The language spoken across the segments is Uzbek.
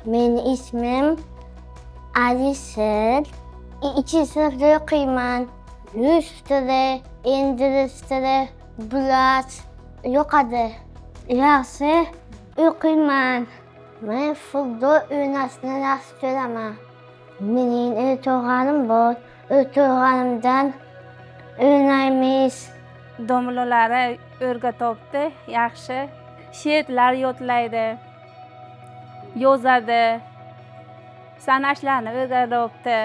Mening ismim Alisher. 2 sinfda o'qiyman. Rus tili, ingliz tili, biroz yo'qadi. Yaxshi o'qiyman. Men futbol o'ynashni yaxshi ko'raman. Mening o'rtog'anim bor. O'rtog'animdan o'ynaymiz. Domlalari o'rgatibdi, yaxshi. She'rlar yodlaydi, yozadi. Sanashlarni o'rgatibdi.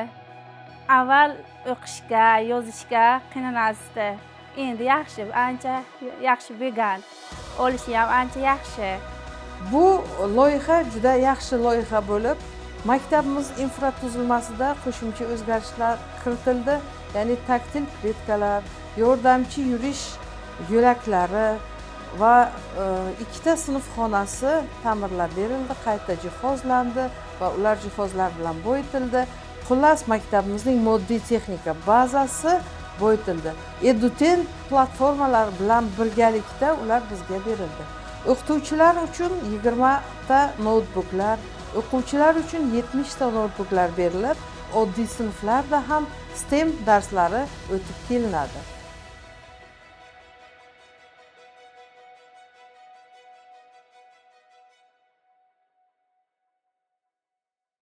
Avval o'qishga, yozishga qiynalmasdi. Endi yaxshi, ancha yaxshi bo'lgan. Olishi ham ancha yaxshi. Bu loyiha juda yaxshi loyiha bo'lib, maktabimiz infratuzilmasida qo'shimcha o'zgarishlar kiritildi. Ya'ni taktil kletkalar, yordamchi yurish yo'laklari va 2ta sinf xonasi ta'mirlab berildi, qayta jihozlandi va ular jihozlar bilan boyitildi. Xullas, maktabimizning moddiy texnika bazasi boyitildi. Eduten platformalar bilan birgalikda ular bizga berildi. O'qituvchilar uchun 20 ta noutbuklar, o'quvchilar uchun 70 ta noutbuklar berilib, oddiy sinflarda ham STEM darslari o'tib kelinadi.